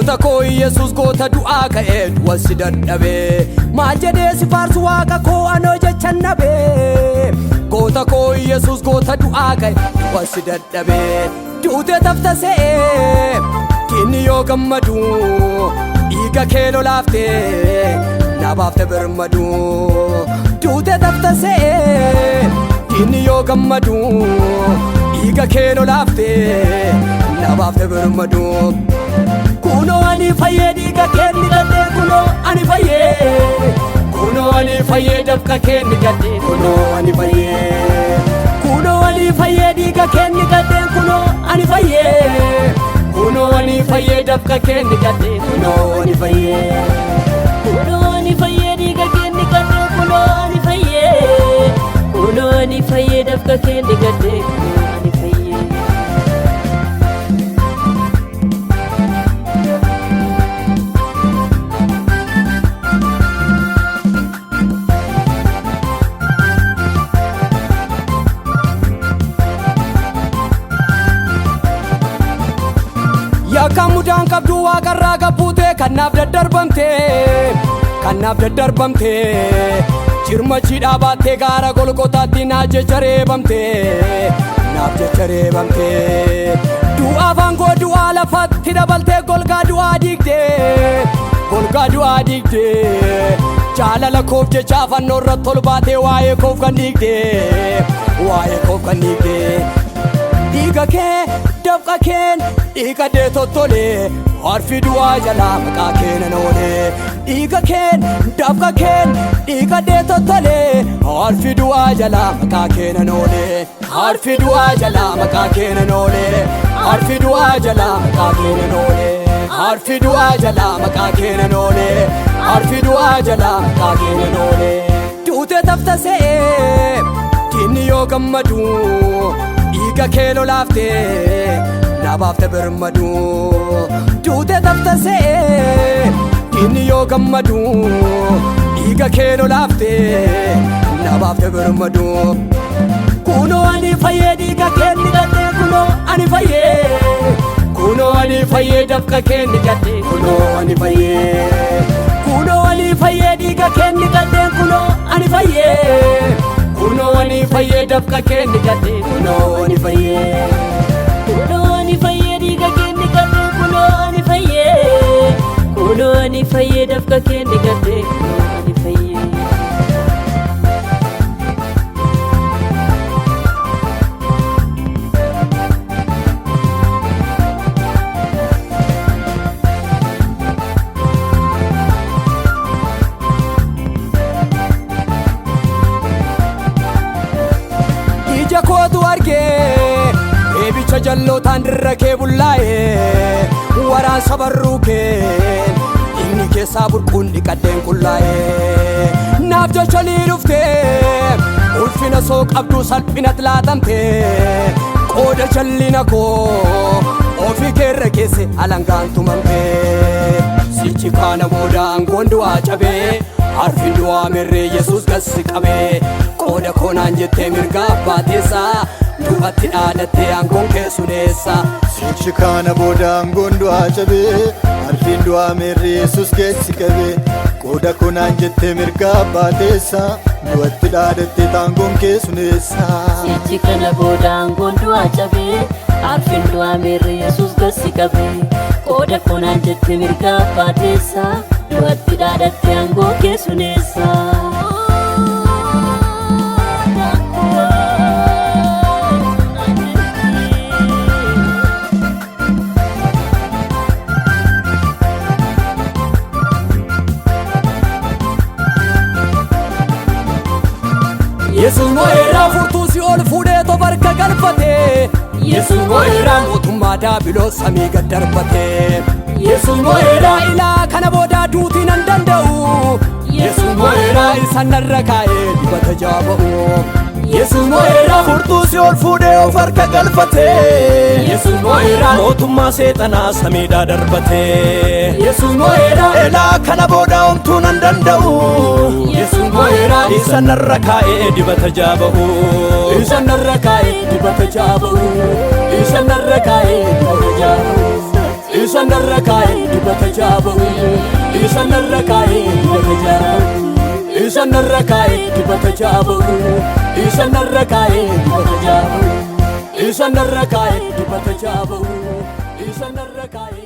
Goota koo Yesuus goota du'aa ka'ee du'as dadhabee maal jedhee si faarsu waaqa koo anoo jechan nabee. Goota koo Yesuus goota du'aa ka'ee du'as dadhabee duutee taftasee diinni yoo gammadu dhiiga kee lolaaftee nabaafte birmadu. Duutee taftasee diinni yoo gammadu dhiiga kee lolaaftee nabaafte birmadu. Kuno ani fayyee dhiiga kee ni gadhee kuno ani fayyee. Kuno ani fayyee dafqa kee ni gadhee kuno ani fayyee. Kuno ani fayyee dhiiga kee ni gadhee kuno ani fayyee. Kuno ani fayyee dafqa kee ni gadhee kuno ani fayyee. Kuno ani fayyee dhiiga kee ni gadhee kuno ani fayyee. Kuno ani fayyee dafqa kee ni gadhee kuno ani fayyee. Yakka mudaan qabdu waaqarraa gabbuutee kannaaf daddarbamtee kannaaf daddarbamtee jirma jiidhaa baattee gaara golgotaatti naaf jecha reebamtee naaf jecha reebamtee. Du'aa faangoo du'aa lafatti dabaltee golgaa du'aa diigdee golgaa du'aa diigdee jaalala koof jecha fannoo irratti ol baatee waa'ee koof kan diigdee waa'ee koof kan diigdee. Dhiiga kee dafqa keen dhiiga dee tottolee harfi du'aa jalaa maqaa kee nan oolee. Dhiiga keen dafqa keen dhiiga dee tottolee harfi du'aa jalaa maqaa kee nan oolee. Harfi du'aa jalaa maqaa kee nan oolee. Harfi du'aa jalaa maqaa kee nan oolee. Harfi du'aa jalaa maqaa kee nan oolee. Harfi du'aa jalaa maqaa kee nan oolee. Duutee taftasee diinni yoo gammadu dhiiga kee lolaaftee nabaafte birmadu. Duutee taftasee diinni yoo gammadu dhiiga kee lolaaftee nabaafte birmadu. Kuno ani fayyee dhiiga kee ni gadhee kuno ani fayyee. Kuno ani fayyee dafqa kee ni gadhee kuno ani fayyee. Kuno ani fayyee dhiiga kee ni gadhee kuno ani fayyee. Kuno ani fayyee dafqa kee ni gadhee kuno ani fayyee. Kuno ani fayyee dhiiga kee ni gadhee kuno ani fayyee. Kuno ani fayyee dafqa kee ni gadhee kuno ani fayyee. Ija kootu argee eebicha jallootaan dirra kee bullaa'ee waraansa barruu kee inni keessaa burquun dhiqaddeen qullaa'ee. Naaf jecha lii dhuftee ulfina soo qabdu salphinatti laatamtee qooda jallina koo ofii keerra keesse alangaan tumamtee. Sichi kana booda aangoon du'aa cabee harfi du'aa merree Yesuus gassi qabee. Qooda koonaan jettee mirga abbaa teessaa du'atti dhaadattee aangoon kee suneessa. Sichi kana booda aangoon du'aa cabee harfiin du'aa merree Yesuus gassi qabee. Qooda koonaan jettee mirga abbaa teessaa du'atti dhaadattee aangoon kee suneessa. Sichi kana booda aangoon du'aa cabee harfiin du'aa merree Yesuus gassi qabee. Qooda koonaan jettee mirga abbaa teessaa du'atti dhaadattee aangoon kee suneessa. Yesuus moo'eeraa furtuu si ol fuudhee tobarka galfatee. Yesuus moo'eeraa mootummaa daabiloos samii gad darbatee. Yesuus moo'eeraa ilaa kana booda duutii nan danda'u. Yesuus moo'eeraa isa narra kaa'ee dibata jaaba'u. Yesuus moo'eeraa furtuu si ol fuudhee of harka galfatee. Yesuus moo'eeraa mootummaa seexanaa samiidhaa darbatee. Yesuus moo'eeraa elaa kana booda homtuu nan danda'u. Yesuus moo'eeraa isa narra kaa'ee dibata jaaba'u. isa narra kaa'ee dibata jaaba'u. Isa narra kaa'ee dibata jaaba'u. isa narra kaa'e dibata jaaba'u isa narra kaa'e dibata jaaba'u isa narra kaa'e dibata jaaba'u isa narra kaa'e dibata jaaba'u isa narra kaa'e dibata jaaba'u isa narra kaa'e